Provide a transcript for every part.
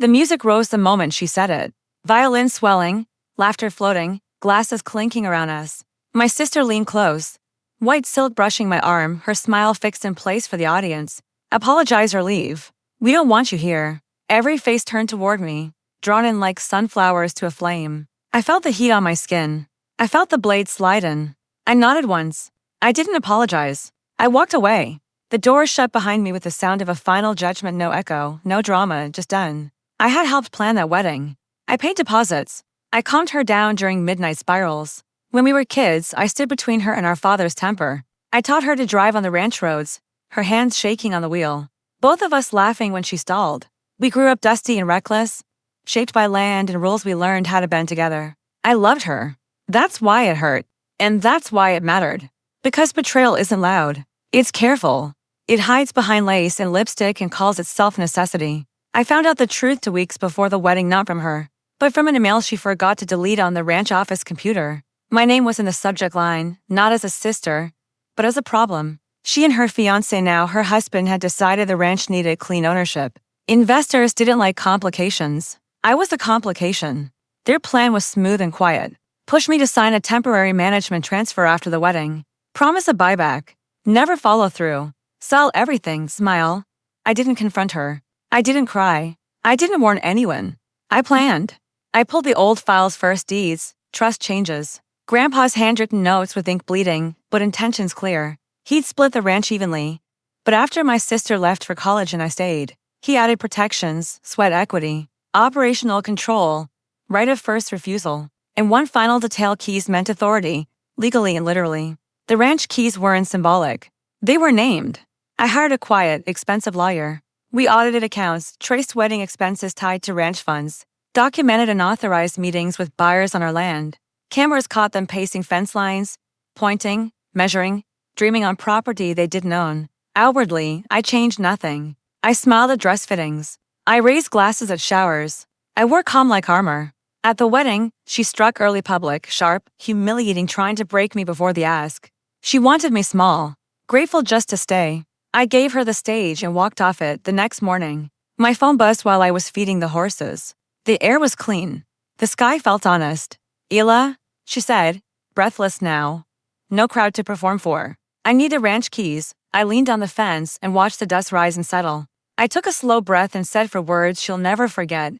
The music rose the moment she said it. Violins swelling, laughter floating, glasses clinking around us. My sister leaned close, white silk brushing my arm, her smile fixed in place for the audience. Apologize or leave. We don't want you here. Every face turned toward me, drawn in like sunflowers to a flame. I felt the heat on my skin. I felt the blade slide in. I nodded once. I didn't apologize. I walked away. The door shut behind me with the sound of a final judgment, no echo, no drama, just done. I had helped plan that wedding. I paid deposits. I calmed her down during midnight spirals. When we were kids, I stood between her and our father's temper. I taught her to drive on the ranch roads, her hands shaking on the wheel, both of us laughing when she stalled. We grew up dusty and reckless, shaped by land and rules we learned how to bend together. I loved her. That's why it hurt. And that's why it mattered. Because betrayal isn't loud. It's careful. It hides behind lace and lipstick and calls itself necessity. I found out the truth 2 weeks before the wedding, not from her, but from an email she forgot to delete on the ranch office computer. My name was in the subject line, not as a sister, but as a problem. She and her fiancé, now her husband, had decided the ranch needed clean ownership. Investors didn't like complications. I was the complication. Their plan was smooth and quiet. Push me to sign a temporary management transfer after the wedding. Promise a buyback. Never follow through. Sell everything, smile. I didn't confront her. I didn't cry. I didn't warn anyone. I planned. I pulled the old files, first deeds, trust changes. Grandpa's handwritten notes with ink bleeding, but intentions clear. He'd split the ranch evenly. But after my sister left for college and I stayed, he added protections, sweat equity, operational control, right of first refusal. And one final detail: keys meant authority, legally and literally. The ranch keys weren't symbolic. They were named. I hired a quiet, expensive lawyer. We audited accounts, traced wedding expenses tied to ranch funds, documented and authorized meetings with buyers on our land. Cameras caught them pacing fence lines, pointing, measuring, dreaming on property they didn't own. Outwardly, I changed nothing. I smiled at dress fittings. I raised glasses at showers. I wore calm like armor. At the wedding, she struck early, public, sharp, humiliating, trying to break me before the ask. She wanted me small, grateful just to stay. I gave her the stage and walked off it. The next morning, my phone buzzed while I was feeding the horses. The air was clean. The sky felt honest. "LEILA," she said, breathless now. No crowd to perform for. I need the ranch keys. I leaned on the fence and watched the dust rise and settle. I took a slow breath and said, for words she'll never forget,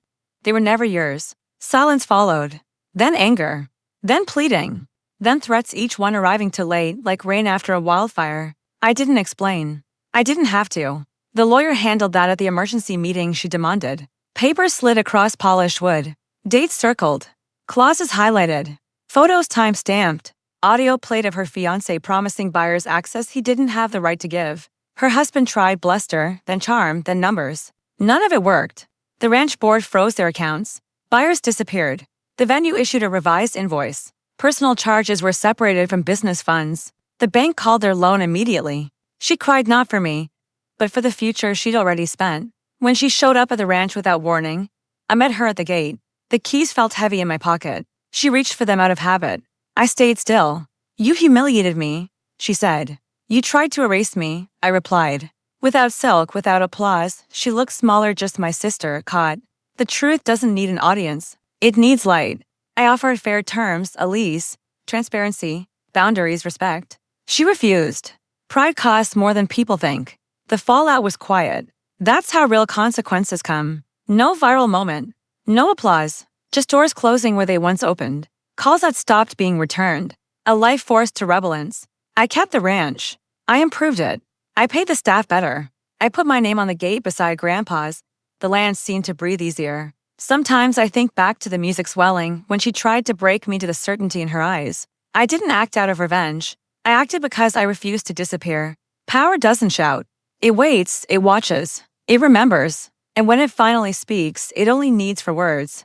they were never yours. Silence followed. Then anger. Then pleading. Then threats, each one arriving too late, like rain after a wildfire. I didn't explain. I didn't have to. The lawyer handled that at the emergency meeting she demanded. Papers slid across polished wood. Dates circled. Clauses highlighted. Photos time-stamped. Audio played of her fiancé promising buyers access he didn't have the right to give. Her husband tried bluster, then charm, then numbers. None of it worked. The ranch board froze their accounts. Buyers disappeared. The venue issued a revised invoice. Personal charges were separated from business funds. The bank called their loan immediately. She cried, not for me, but for the future she'd already spent. When she showed up at the ranch without warning, I met her at the gate. The keys felt heavy in my pocket. She reached for them out of habit. I stayed still. "You humiliated me," she said. "You tried to erase me," I replied. Without silk, without applause, she looked smaller, just my sister, caught. The truth doesn't need an audience. It needs light. I offered fair terms, a lease, transparency, boundaries, respect. She refused. Pride costs more than people think. The fallout was quiet. That's how real consequences come. No viral moment. No applause. Just doors closing where they once opened. Calls that stopped being returned. A life forced to relevance. I kept the ranch. I improved it. I paid the staff better. I put my name on the gate beside Grandpa's. The land seemed to breathe easier. Sometimes I think back to the music swelling when she tried to break me, to the certainty in her eyes. I didn't act out of revenge. I acted because I refused to disappear. Power doesn't shout. It waits, it watches, it remembers. And when it finally speaks, it only needs for words.